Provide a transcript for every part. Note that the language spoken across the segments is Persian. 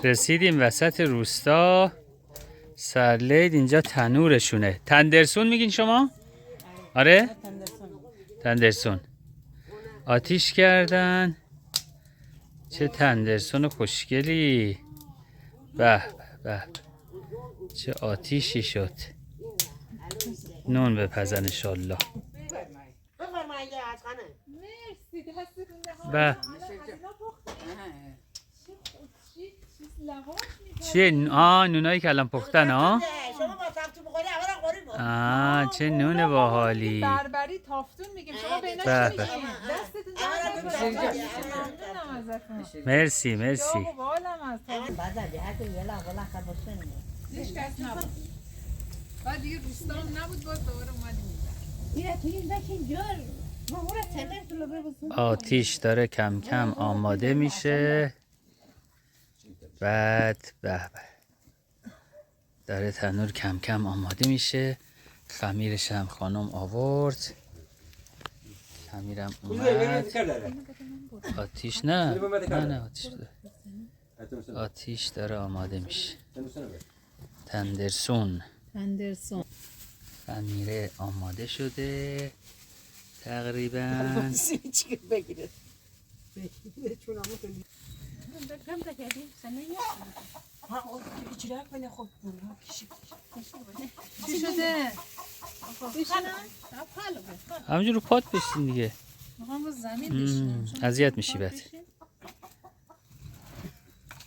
رسیدیم وسط روستا. سرلید اینجا تنورشونه. تندرسون میگین شما؟ آره؟ تندرسون. آتیش کردن. چه تندرسون خوشگلی. به به. چه آتیشی شد. نون بپزن انشالله. به چیه؟ نونایی که الان پختن ها؟ چه نون باحالی. بربری تافتون میگیم. شما بیناش میگیم. دستتون درد. مرسی مرسی. بعد دیگه روستام نبود باز دوباره اومدیم. آتیش داره کم کم آماده میشه. بعد به داره تنور کم کم آماده میشه. خمیرش هم خانم آورد. خمیرم اومد. آتیش نه آتیش داره. آتیش داره آماده میشه. تندرسون خمیره آماده شده تقریبا. چی شده؟ همینجور رو پات بشین دیگه. میخوام رو زمین بشینم. اذیت میشی بعد.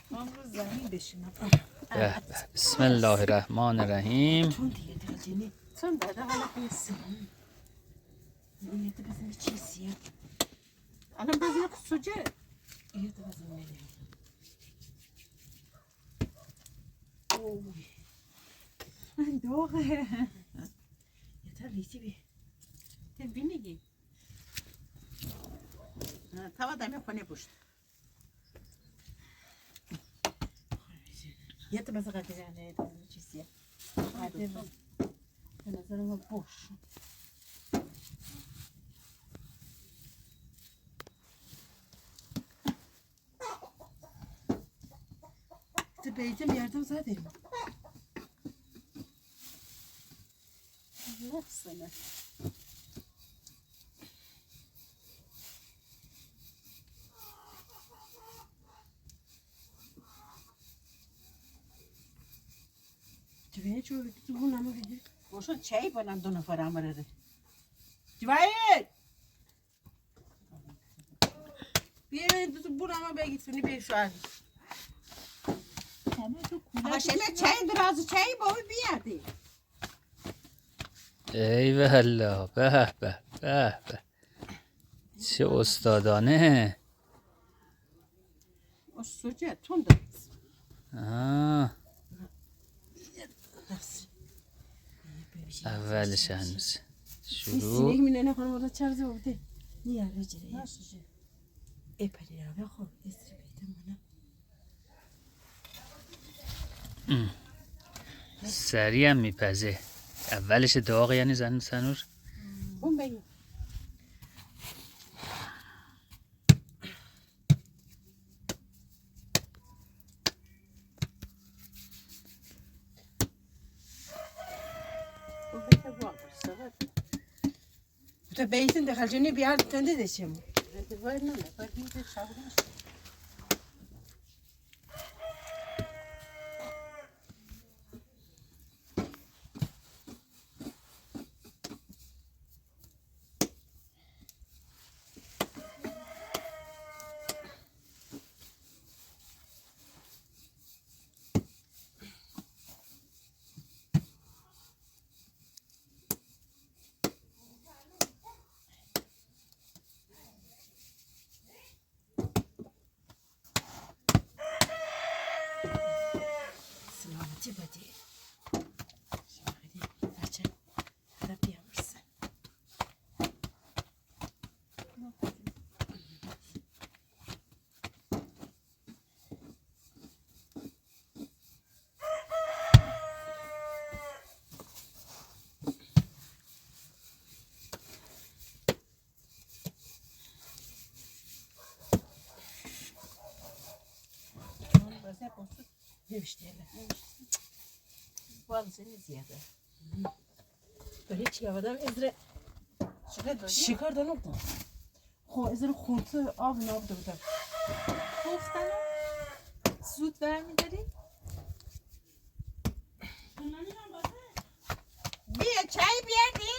میخوام رو زمین بشینم. بسم الله الرحمن الرحیم. چون داده حالا بیسیم. نیت بزنی چیزیه. الان بزنی که سوجه. نیت بزنی. من دوغه. یه تا ریسی بی. تی بینیگی. توا دمی خونه پشت. یه تا بزن قدیره نه تا چیزیه. قدیره. به نظر من boş. Beytim yardım zaten. Allah sana. Civaya çoğu bitti bu namı dedi. Boşun çay bana donu falan var dedi. Civaya! Bir bu namı begitini bir şu an. Ama şeyler çay biraz çay boyu bir yerde. ای والله به به به به چه استادانه. O sucuk tunda. اولش هنوز شروع. سینه می‌نه خانم واسه چرزه بوده. نیه رجله. نه سوجه. اپری را بخور. استریبیت منم. سریع هم میپزه. اولش داغ یعنی زن سنور. اون بگی. تو بیتن دخل جنی بیار تنده دشم. اتفاقی نه. باید بیت شابرش. نوشته باشد نوشته باز زیاده برای چی آدم ازره شکار دانم دارم خو ازره خونت آب ناب دادم گفتن زود برمیداری؟ بیا چای بیاری؟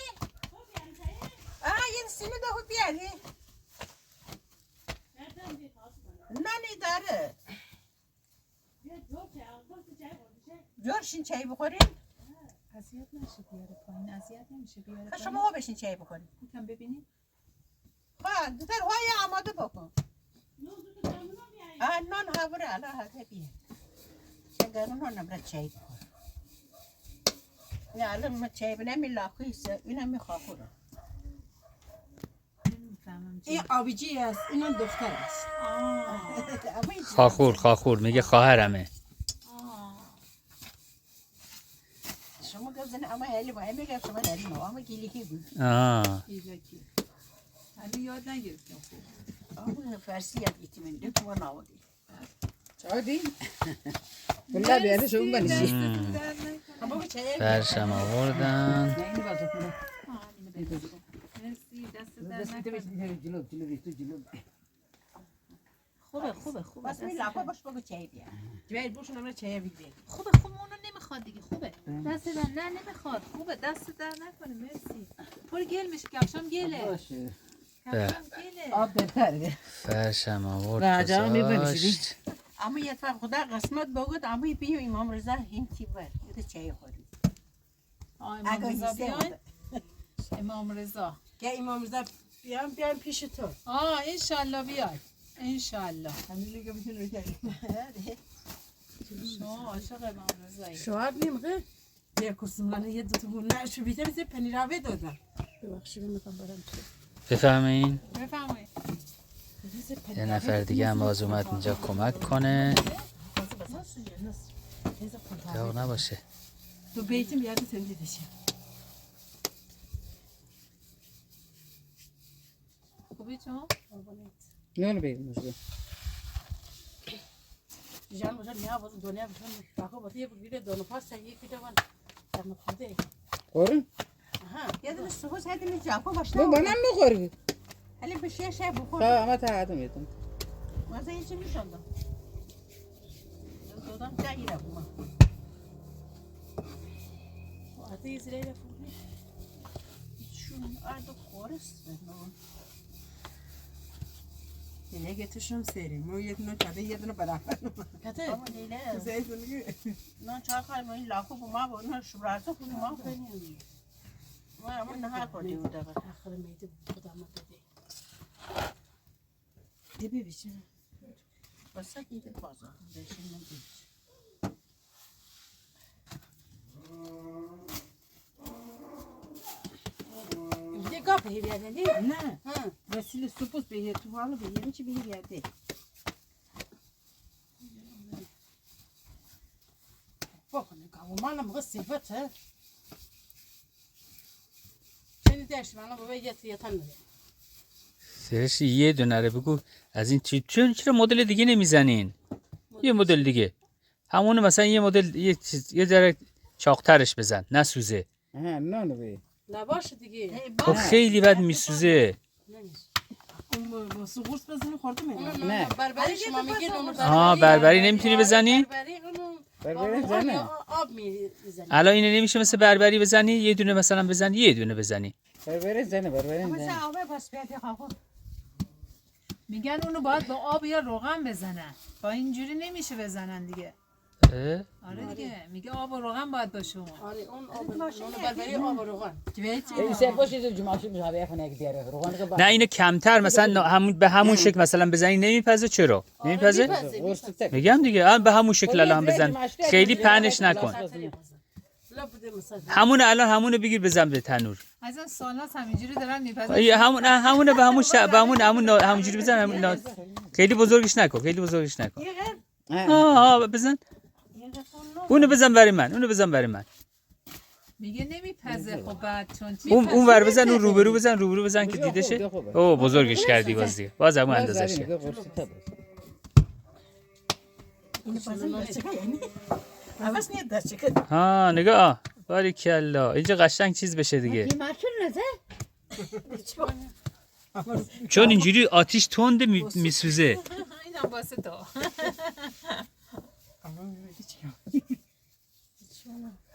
یه سینه دهو بیاری؟ نانی داره جورشین چای بخورین؟ اذیت نشه بیاره پایین اذیت نمیشه بیاره پایین شما ها بشین چای بخورین میتونم ببینیم در های آماده بکن نان هاوره علا هده بیه گرون ها نبرد چای بخور نه الان ما چای بنه می لاخیسه اینم می خاخوره نمیفهمم این آبیجی است اینم دختر است خاخور میگه خواهرمه. شما گفتن اما هلی ما میگم شما هلی ما اما گیلیکی بود گیلکی هنو یاد نگرفتم اما فرسی یاد گیتی من دو تو ناودی چادی والله بیاره شما بنشی فرشم آوردن. نه اینو بازو کنه مرسی دست در دست نکنه جلو خوبه بس می لاپا باش بگو چای بیا جوید بوشون همه چای بیده خوبه اونو نمیخواد دیگه خوبه دست در نه نمیخواد خوبه دست در نکنه مرسی پر گل میشه کفشم گله باشه کفشم گله آب بهتره فرشم آورد راجع گذاشت. اما یه طرف خدا قسمت بگود اما بیو امام رضا این تی بر یه چای خوریم امام رضا بیاین امام رضا که امام رضا بیام پیش تو انشالله بیای انشالله همین دیگه میتونه بگی شما عاشق امام رضایی شوهر نمیگه یه کسمانه یه دو تا گونه شو بیته میشه پنیراوی دادم ببخشید میخوام برم تو بفهمین بفرمایید یه نفر دیگه هم باز اومد اینجا کمک کنه داغ نباشه. تو بیتیم یاد سندی دشه خوبی شما؟ نون بگیر مشکل جان باشن نیا باز دنیا باشن باقی باقی یه بگیره دو نفر سعی کنه من در مخاطره خورن یه دونه سوس هدی می جاکو باشه تو منم میخوری حالا بشه شای بخور اما تا میتونم مازه یه چی میشوندم دادم جایی را بوم وقتی یه سری رفتی شون آدو خورست دیگه توشون سری مو یه دونه کده یه دونه برافر کده اما لیله زیدونی نه چهار خال ما این لاکو بوما با نه شبرازو بوما ما اما نه کردی بود آخر میده خدا ما بده دی ببیشه واسه کی ده بازار بشین نمیشه یه گپ هیریاده نه وسیله سپوس به تو حالو به چی به هیریاده بخونه کامو مالم بس صفته چنین داشت منو بابا یه تن فرش یه دونه رو بگو از این چرا مدل دیگه نمیزنین؟ یه مدل دیگه همون مثلا یه مدل یه ذره چاقترش بزن نسوزه. نون بگیر نباشه دیگه خب خیلی بد میسوزه. اون سوغورس بزنی خوردم نه بربری شما میگین بربری نمیتونی بزنی؟ بربری زنه آب میزنی الان اینه نمیشه مثل بربری بزنی یه دونه مثلا بزنی یه دونه بزنی. بربری زنه مثلا آبه پس بیادی خواهو میگن اونو باید با آب یا روغن بزنن با اینجوری نمیشه بزنن دیگه آره دیگه میگه آب و روغن باید باشه آره اون آب بربری آب و روغن سه باشه جمعه شو مشابه کنه یک دیاره روغن نه اینو کمتر مثلا همون به همون شکل مثلا بزنی نمیپزه چرا؟ نمیپزه؟ میگم دیگه به همون شکل الان هم بزن خیلی پهنش نکن. همونه الان همونه بگیر بزن به تنور. از این سال‌هاست همینجوری دارن میپزن. همونه به همون همونجوری بزن خیلی بزرگش نکن بزن اونو بزن برای من میگه نمیپزه خب بعد چون اون ور بزن اون روبرو بزن که دیده شه. اوه بزرگش کردی باز دیگه باز همون اندازشه. اینو بازم دست کنی عوض نیست دست کن ها نگاه باریکلا اینجا قشنگ چیز بشه دیگه چون اینجوری آتیش تند میسوزه اینم واسه تو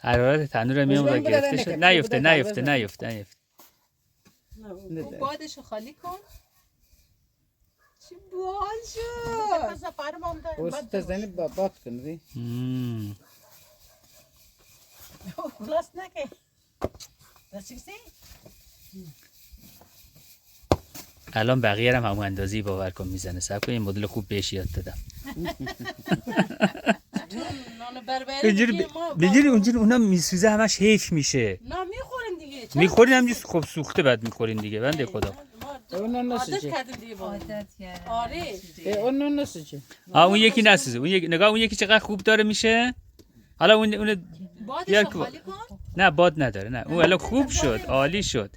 حرارت تنور میام گرفته شد نیفته اون بادشو خالی کن چی باد شد بس فرمان ده وست زنی بات کنی خلاص نکه دست کسی الان بقیه هم همون اندازی باور کن میزنه صبر کن این مدل خوب بهش یاد دادم نان بربری بگیری اونجوری اونا میسوزه همش حیف میشه نه میخوریم دیگه میخورین همینجوری خب سوخته بعد میخورین دیگه بنده خدا اون عادت نسوزه کردیم دیگه با عادت کردم آره اون نسوزه اون یکی نسوزه اون یکی نگاه اون یکی چقدر خوب داره میشه حالا اون بادشو خالی کن نه باد نداره نه اون الان خوب شد عالی شد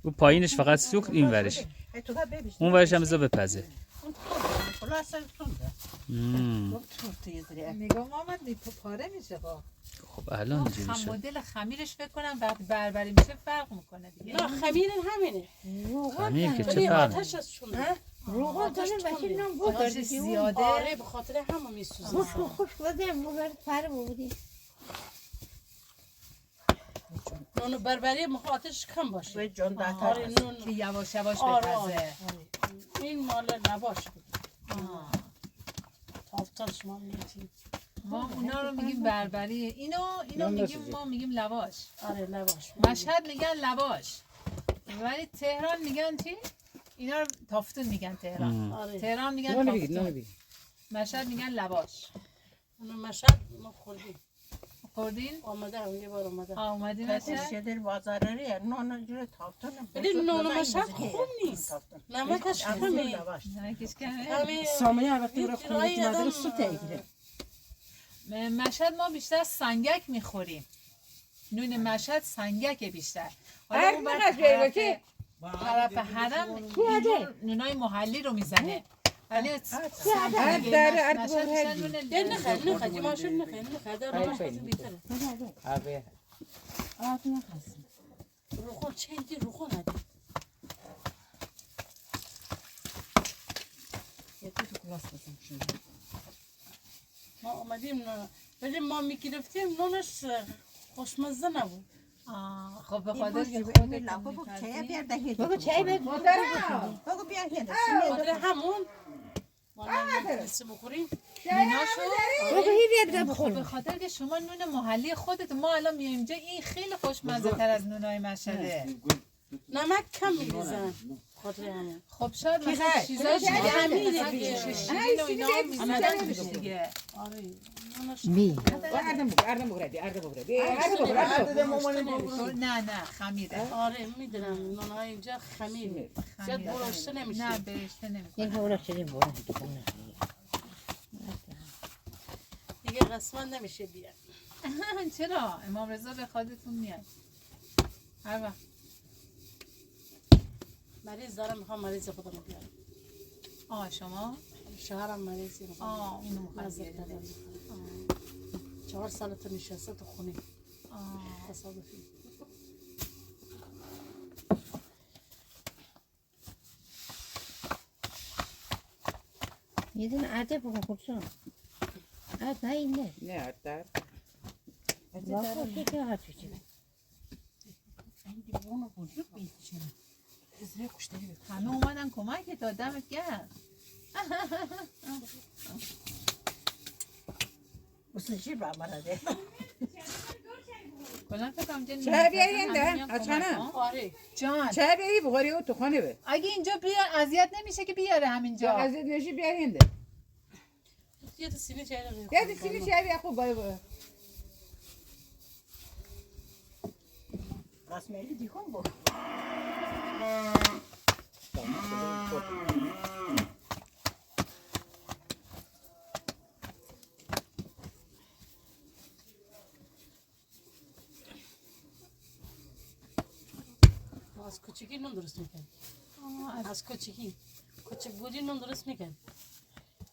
اون پایینش فقط سوخت این ورش تو دا ببیش اون ورش هم بذار بپزه خلاص تونده نگاه محمد پاره میشه با خب الان اینجوری شد مدل خمیرش فکر کنم وقتی بربری میشه فرق میکنه دیگه نه خمیر همینه خمیر که ولی چه فرق آتش از چونه روغن داره بچه نام بود آتش زیاده آره به خاطر همه میسوزه خوش بوده مبارد پر بودی نون بربری آتش کم باشه به جان آره نون که یواش یواش آره بپزه آره این مال نباشه تافتال شما میگید ما اونا رو میگیم بربری اینو میگیم ما میگیم لواش آره لواش مشهد میگن لواش ولی تهران میگن چی؟ اینا رو تافتون میگن تهران آره تهران میگن نونو بگید تافتون نونو بگید مشهد میگن لواش اون مشهد ما خوردیم خوردین؟ آمده هم یه بار آمده اومدین مشهد؟ در بازاره نون جور تافتون ولی نون مشهد خوب نیست نمکش کمه نمکش کمه؟ همه سامیه وقتی رو خونی خونی مدر سوته ایگیره مشهد ما بیشتر سنگک میخوریم نون مشهد سنگک بیشتر حالا هر اون مقدر وقت که طرف حرم نونای محلی رو میزنه ولی داره مشهد بیشتر نون یه نخه جماشون نخه در رو مشهد بیتره آبه آت نخواستم رو خون چه اینتی رو خون هدی یه تو کلاس بسیم شده ما آمدیم ولی ما میگرفتیم نونش خوشمزه نبود خب به خاطر که بگو چای بیار دهید بگو چای بگو بگو بیار هنده خاطر همون ما نمیدونستیم بخوریم نوناشو بگو هی بیاد خب بخور به خاطر که شما نون محلی خودت ما الان میایم اینجا این خیلی خوشمزه تر از نونای مشهده نمک کم میریزن خاطر همون خب شاید مثلا چیزاش خمیره دیگه دیگه. شیرین و اینا هم میزنن توش دیگه آره نونش اردم بگردی نه خمیره آره میدونم نونهای اینجا خمیره زیاد برشته نمیشه نه برشته نمیکنه یک بورا شدیم بورا دیگه قسمت نمیشه بیاد چرا امام رضا به خودتون میاد هر وقت مریض دارم میخوام مریض خودم بیارم شما شوهرم مریضی میخوام اونو میخواد نزدیک دارم 4 سال تو نشسته تو خونه تصادفی یه دونه عده بکن خودشون عد نه این نه نه اتر واقعا که عد چیزی این دیوانو وجود بیشتره ازره کشتری بکن همه اومدن کمک دادمت گرد بسن چی با مرده کلا فکر کنم جن چای بیاری هنده اچانه آره جان چای بیاری بخوری و تو خانه به اگه اینجا بیار اذیت نمیشه که بیاره همینجا از نشی بیاری هنده یه سینه چای رو یه سینی چای بیا خوب بای رسمه دیکن بود از کوچیکی نون درست میکرد از کوچیکی کوچک بودی نون درست میکرد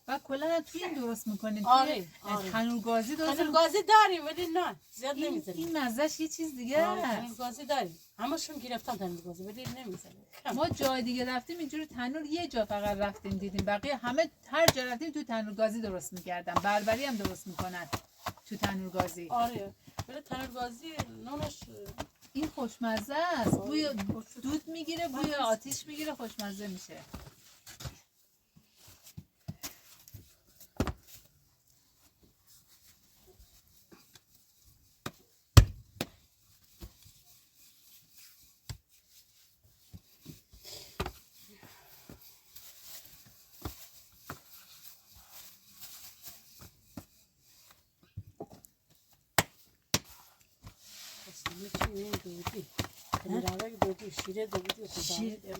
و کلا توی این درست میکنید آره، توی آره. تنور گازی درست تنور گازی داریم ولی نه زیاد این نمیزنیم. مزهش یه چیز دیگه تنور است. گازی داریم. همشون گرفتن تنور گازی ولی نمیزنیم. ما جای دیگه رفتیم اینجوری تنور یه جا فقط رفتیم دیدیم بقیه همه هر جا رفتیم تو تنور گازی درست میکردن بربری هم درست میکنن تو تنور گازی آره ولی تنور گازی نونش این خوشمزه است بوی دود میگیره بوی آتیش میگیره خوشمزه میشه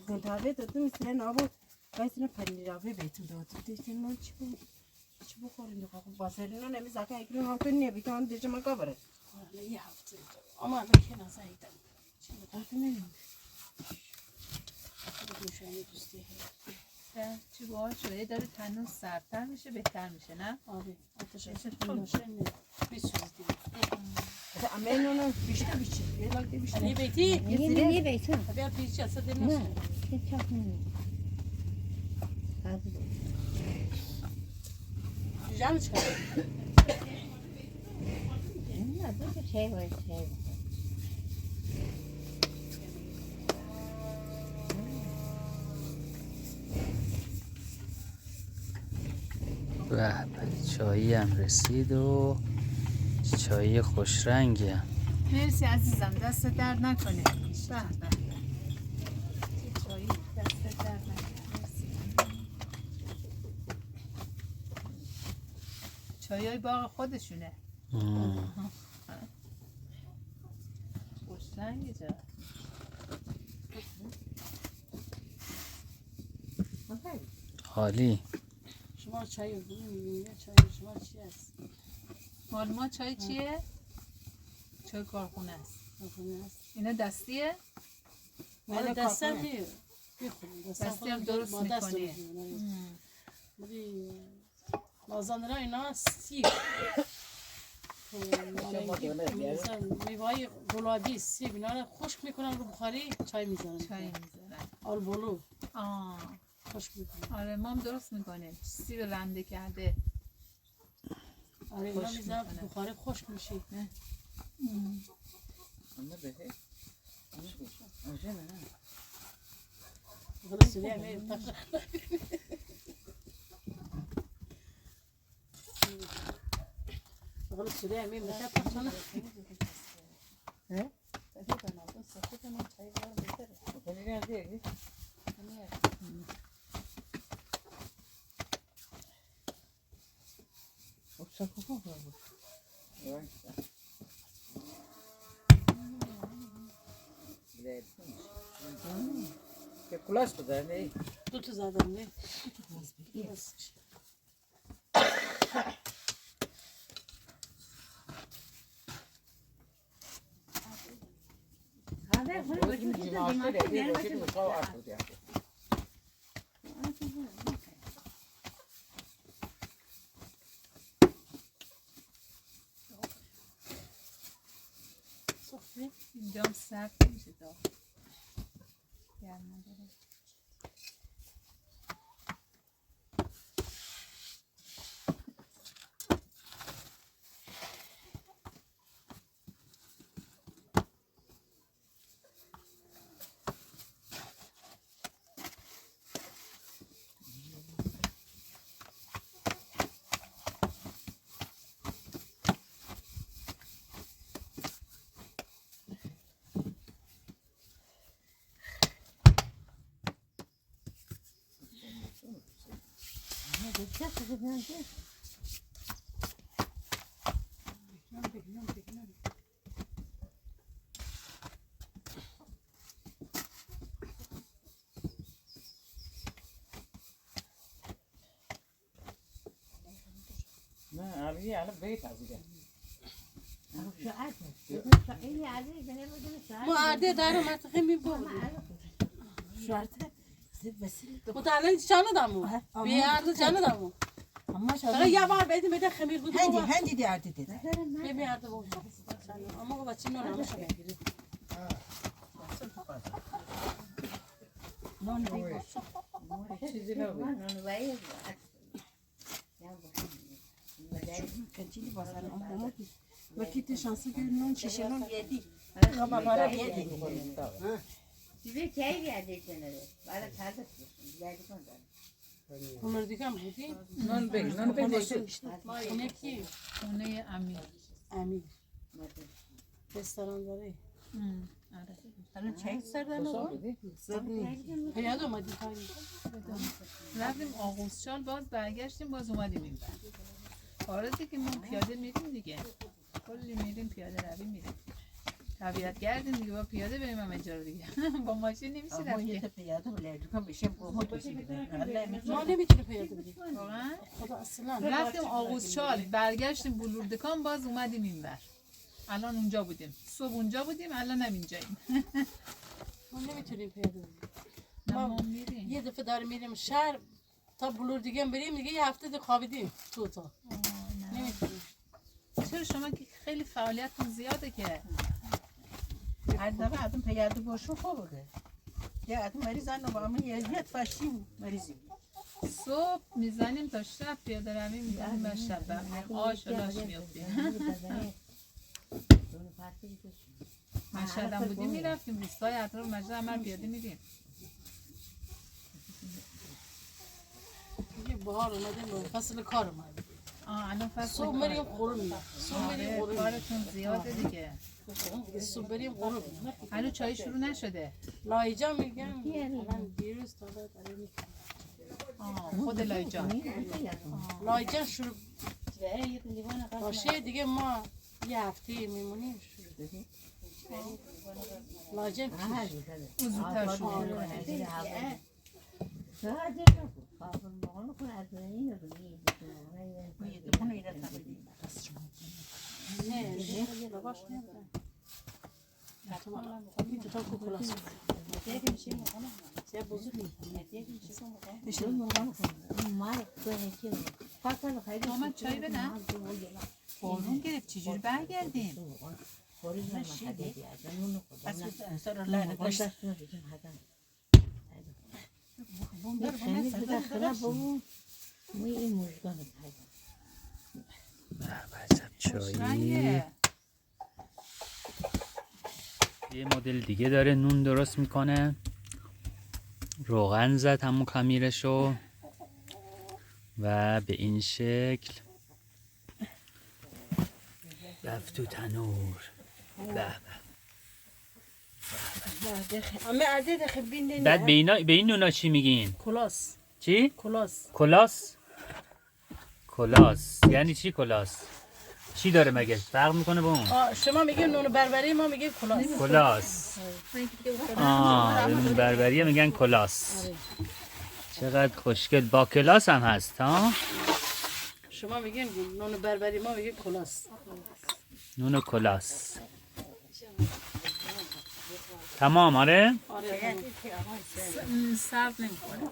خونتاوه دادم مثل نابود باید پنیراوه بهتون دادم دیگه نون چی بخوریم دیگه باسری نون نمی زکه اگرون هم کنی نبیتان دیگه من گابره یه هفته اما الان که نزاییدم چی بخوریم نمیم دوشانی دوستی چی باید شده داره تنور سردتر میشه بهتر میشه نه؟ آره آتش باشه بیسوز دیگه اما اینو بیشتر بیچی یه لاکه بیشتر یه بیتی یه بیتون بیا بیچی اصلا نه نمیشه که چاپ نمید جمع چکار نه بگه چه باید چه باید به چایی هم رسید و چای خوش رنگی هم. مرسی عزیزم دست درد نکنه به به چایی دست درد نکنه مرسی چایی های باغ خودشونه خوش رنگی جا عالی. شما چای بگیم چای شما چی هست؟ مال ما چای چیه؟ چای کارخونه است کارخونه هست اینا دستیه؟ مال دستم میخورم دستی هم درست میکنی ولی مازندران اینا سیب میوای گلابی سیب اینا رو خشک میکنن رو بخاری چای میزنن چای میزنن آلبولو خشک میکنن آره ما هم درست میکنیم سیب رنده کرده آره اینا میزنن بخاری خشک میشه غلط شده همین متى بتحصل که کلاس بده نه دو تا زدم نه اینجا هم سرد میشه تا گرم نداره نه علی بیت عزیزه ما عاده دارم ما تخمي بود شرطه متعلق چانه دامو بیارد چانه دامو فقط یه بار بده خمیر بود هندی دیارتی دیده بمیارده بود اما بچه نون همش بگیری کنچیلی بازار اما وقتی تو شانسی که نون شیشه نون بیادی اما بارا بیادی Size çay geldi içine. Bana taze geldi konuda. اونو دیگه هم بودی نان بگیر نان بگیر اونه کی؟ خونه امیر. امیر رستوران داره آره. الان چای سردن پیاده اومدی پایین رفتیم آغوزچال باز برگشتیم باز اومدیم این بر. آره دیگه ما پیاده میریم دیگه. کلی میریم پیاده روی میریم. طبیعت گردیم دیگه با پیاده بریم هم اینجا رو دیگه. با ماشین نمیشه اما یه رفت. پیاده ولی تو بشه بومو تو ما نمیتونه پیاده بریم واقعا خدا اصلا رفتیم آغوزچال برگشتیم بلوردکان باز اومدیم این بر. الان اونجا بودیم. صبح اونجا بودیم الان هم اینجاییم. ما نمیتونیم پیاده بریم نه ما ما میریم. یه دفعه داریم میریم شهر تا بلور دیگه هم بریم دیگه یه هفته دیگه خوابیدیم تو تا نمیتونیم چرا شما که خیلی فعالیتتون زیاده که هر دفعه آدم پیاده باشون خوبه یا آدم مریض آنو با من یه فاشیم مریضی صبح میزنیم تا شب پیاده روی میزنیم و شب آش و لاش میفتیم. مشهد هم بودیم میرفتیم روستای اطراف مشهد هم پیاده میریم. دیگه بهار اومده فصل کار اومده الان فصل صبح بریم غروب صبح بریم آره، غروب کارتون زیاده دیگه. صبح بریم غروب هنوز چای شروع نشده. لایجا میگم الان دیروز تا داره میکنه خود لایجان. لایجا شروع باشه دیگه ما یه هفته میمونیم شروع لایجا او زودتر شروع میکنه. اونو ایره تبدیل نه لباش نمیدن تو تا کوکولاس چه بزرگی مامان چای بدم؟ بارون گرفت چجوری برگردیم؟ سر لعنه داشت عجب چایی. رنگه. یه مدل دیگه داره نون درست میکنه. روغن زد همون خمیرشو و به این شکل رفت تو تنور. به به. اما عدد خبین بعد به این نونا چی میگین؟ کلاس چی؟ کلاس کلاس؟ کلاس یعنی چی کلاس؟ چی داره مگه؟ فرق میکنه با اون؟ شما میگین نون بربری ما میگیم کلاس کلاس. به نون بربری میگن کلاس. چقدر خوشگل. با کلاس هم هست ها؟ شما میگین نون بربری ما میگیم کلاس نون کلاس. تمام آره؟ سرد نمیکنه.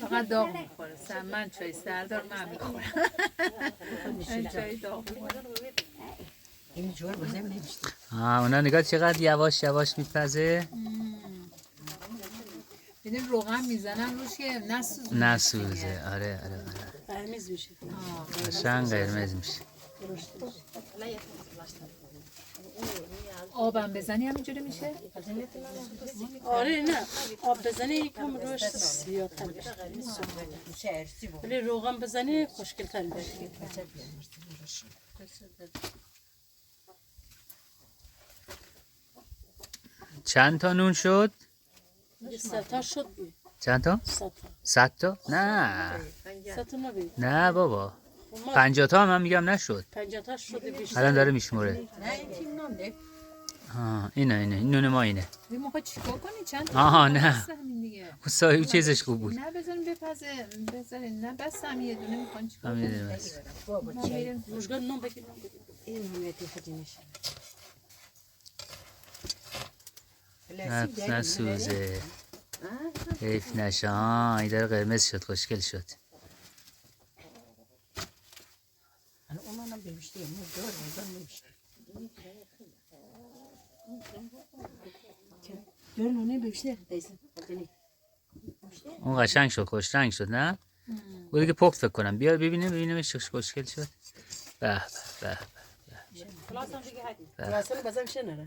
فقط داغ میخوره. من چای سردار من میخورم. من چای داغ میخورم. این جور بزن نمیشته اونا نگاه چقدر یواش یواش میپزه. ببین روغن میزنن روش که نسوزه. آره آره آره. قرمز میشه قشنگ قرمز میشه. آبم بزنی همینجوری میشه؟ آره نه آب بزنی یکم روش زیادتر میشه ولی روغن بزنی خوشگل‌تر میشه چند تا نون شد؟ 100 تا شد چند تا؟ 100 تا 100 تا؟ نه 100 تا نبید نه بابا 50 تا هم من میگم نشد. 50 تا شده بیشتر الان داره میشموره. نه این تیم نونده اینه این نون ما اینه. این موقع چیکار کنی؟ چند تا؟ آها نه بس همین دیگه. اون صاحب چیزش خوب بود. نه بذاریم بپزه بذارین نه بس هم یه دونه میخوان چیکار همین کنیم؟ دیگه بس. ما میریم مشکل نون بگیر این همه خودی میشه نسوزه. حیف نشه ها این داره قرمز شد خوشگل شد اونم ببیشتی مو دور ببیشتی دور نونه ببیشتی دیسن اون قشنگ شد خوش رنگ شد نه؟ او دیگه پخت فکر کنم بیا ببینیم خوشگل شد به به به واسه بازم شنره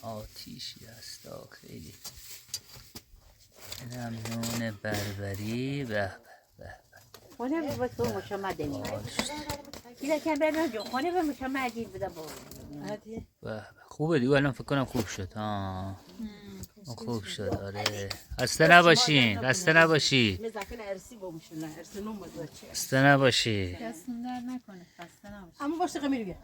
آتیشی هست خیلی اینم نون بربری به خونه به تو مشامده نیست دیگه کم برنامه جو خونه به مشامده بوده با به خوبه دیگه الان فکر کنم خوب شد ها خوب شد آره خسته نباشین خسته نباشی مزاکن ارسی بومشون ارسی نوم بزاچه خسته نباشی دستون در نکنه خسته نباشید اما باشه قمیری